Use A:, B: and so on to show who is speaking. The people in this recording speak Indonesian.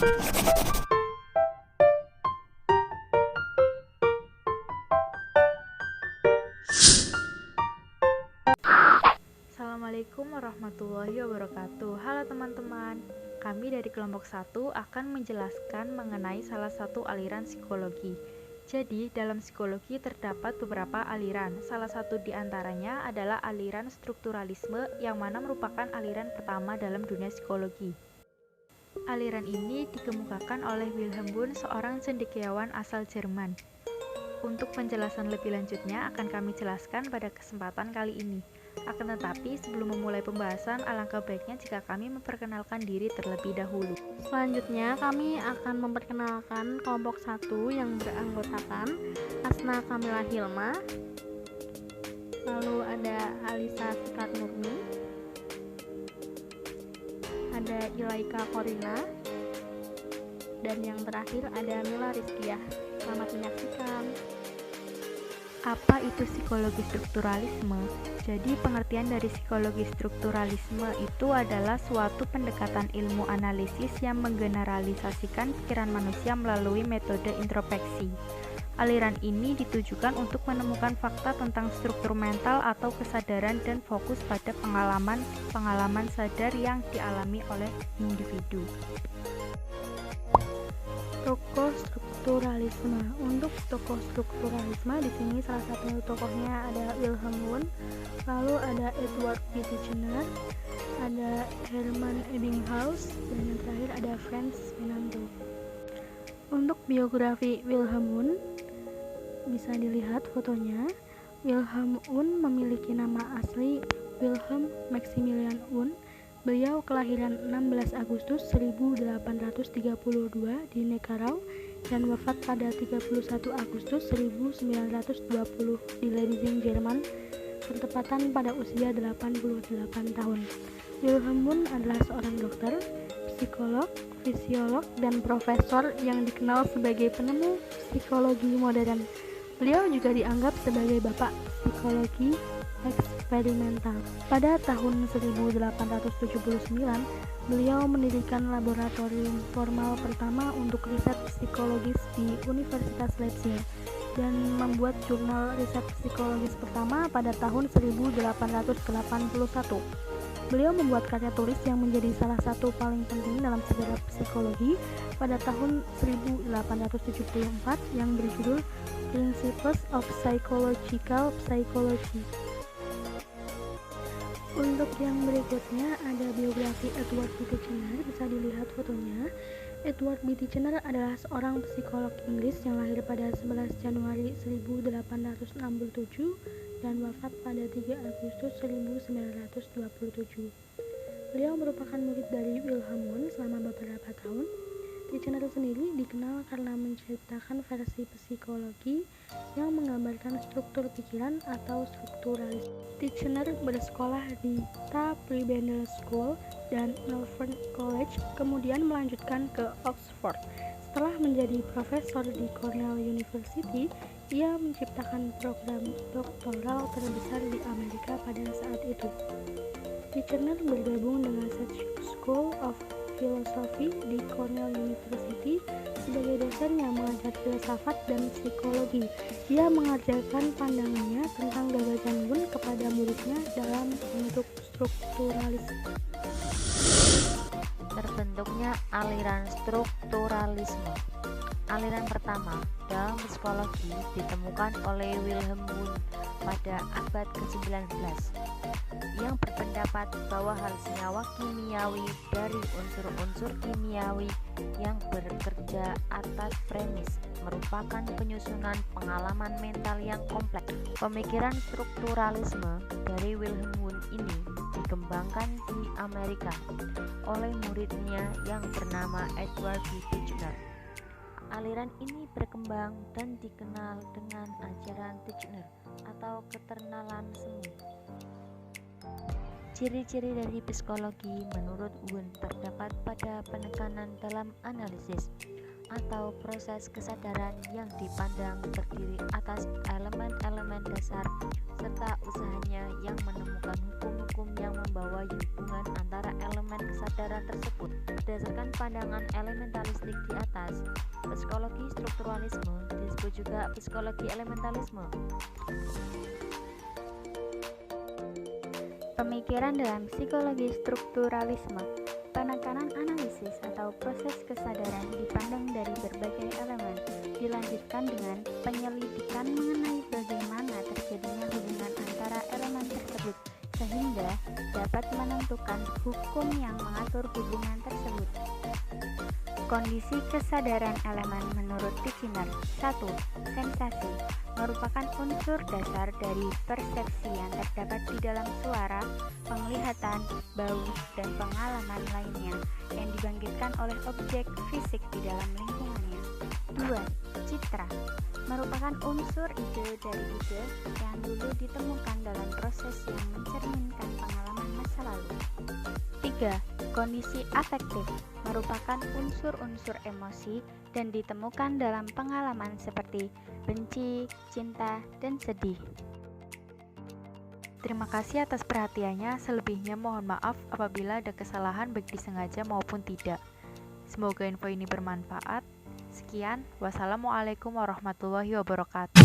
A: Assalamualaikum warahmatullahi wabarakatuh. Halo teman-teman, kami dari kelompok 1 akan menjelaskan mengenai salah satu aliran psikologi. Jadi, dalam psikologi terdapat beberapa aliran. Salah satu di antaranya adalah aliran strukturalisme yang mana merupakan aliran pertama dalam dunia psikologi. Aliran ini dikemukakan oleh Wilhelm Wundt, seorang cendekiawan asal Jerman. Untuk penjelasan lebih lanjutnya akan kami jelaskan pada kesempatan kali ini. Akan tetapi, sebelum memulai pembahasan, alangkah baiknya jika kami memperkenalkan diri terlebih dahulu.
B: Selanjutnya, kami akan memperkenalkan kelompok 1 yang beranggotakan Asna Kamila Hilma, lalu ada Alisa Fikar Nurmi, ada Ilaika Korina, dan yang terakhir ada Mila Rizkiah. Selamat menyaksikan.
A: Apa itu psikologi strukturalisme? Jadi pengertian dari psikologi strukturalisme itu adalah suatu pendekatan ilmu analisis yang menggeneralisasikan pikiran manusia melalui metode introspeksi. Aliran ini ditujukan untuk menemukan fakta tentang struktur mental atau kesadaran dan fokus pada pengalaman sadar yang dialami oleh individu.
B: Tokoh strukturalisme. Untuk tokoh strukturalisme di sini salah satu tokohnya ada Wilhelm Wundt, lalu ada Edward B. Titchener, ada Hermann Ebbinghaus, dan yang terakhir ada Frans Menanto. Untuk biografi Wilhelm Wundt bisa dilihat fotonya. Wilhelm Wundt memiliki nama asli Wilhelm Maximilian Wundt. Beliau kelahiran 16 Agustus 1832 di Neckarau dan wafat pada 31 Agustus 1920 di Leipzig, Jerman, bertepatan pada usia 88 tahun. Wilhelm Wundt adalah seorang dokter, psikolog, fisiolog, dan profesor yang dikenal sebagai penemu psikologi modern. Beliau juga dianggap sebagai bapak psikologi eksperimental. Pada tahun 1879, beliau mendirikan laboratorium formal pertama untuk riset psikologis di Universitas Leipzig dan membuat jurnal riset psikologis pertama pada tahun 1881. Beliau membuat karya tulis yang menjadi salah satu paling penting dalam sejarah psikologi pada tahun 1874 yang berjudul Principles of Psychological Psychology. Untuk yang berikutnya ada biografi Edward B. Titchener, bisa dilihat fotonya. Edward B. Titchener adalah seorang psikolog Inggris yang lahir pada 11 Januari 1867 dan wafat pada 3 Agustus 1927. Beliau merupakan murid dari Wilhelm Wundt selama beberapa tahun. Titchener sendiri dikenal karena menciptakan versi psikologi yang menggambarkan struktur pikiran atau strukturalis. Titchener bersekolah di Ta Prebendel School dan Malvern College, kemudian melanjutkan ke Oxford. Setelah menjadi profesor di Cornell University, ia menciptakan program doktoral terbesar di Amerika pada saat itu. Titchener bergabung dengan School of Philosophy di Cornell University sebagai dosen yang mengajar filsafat dan psikologi. Ia mengajarkan pandangannya tentang gagasan Wundt kepada muridnya dalam bentuk strukturalisme.
C: Terbentuknya aliran strukturalisme. Aliran pertama dalam psikologi ditemukan oleh Wilhelm Wundt pada abad ke-19 yang berpendapat bahwa hal senyawa kimiawi dari unsur-unsur kimiawi yang bekerja atas premis merupakan penyusunan pengalaman mental yang kompleks. Pemikiran strukturalisme dari Wilhelm Wundt ini dikembangkan di Amerika oleh muridnya yang bernama Edward B. Titchener. Aliran ini berkembang dan dikenal dengan ajaran Titchener atau keternalan semu. Ciri-ciri dari psikologi menurut Wundt terdapat pada penekanan dalam analisis atau proses kesadaran yang dipandang terdiri atas elemen-elemen dasar serta usahanya yang menemukan hukum-hukum yang membawa hubungan antara elemen kesadaran tersebut. Berdasarkan pandangan elementalistik di atas, psikologi strukturalisme disebut juga psikologi elementalisme.
B: Pemikiran dalam psikologi strukturalisme. Penekanan analisis atau proses kesadaran dipandang dari berbagai elemen, dilanjutkan dengan penyelidikan mengenai bagaimana terjadinya hubungan antara elemen tersebut sehingga dapat menentukan hukum yang mengatur hubungan tersebut. Kondisi kesadaran elemen menurut Titchener. 1. Sensasi merupakan unsur dasar dari persepsi yang terdapat di dalam suara, penglihatan, bau, dan pengalaman lainnya yang dibangkitkan oleh objek fisik di dalam lingkungannya. 2. Citra merupakan unsur ide dari ide yang dulu ditemukan dalam proses yang mencerminkan pengalaman masa lalu. 3. Kondisi afektif merupakan unsur-unsur emosi dan ditemukan dalam pengalaman seperti benci, cinta, dan sedih.
A: Terima kasih atas perhatiannya. Selebihnya mohon maaf apabila ada kesalahan baik disengaja maupun tidak. Semoga info ini bermanfaat. Sekian, wassalamualaikum warahmatullahi wabarakatuh.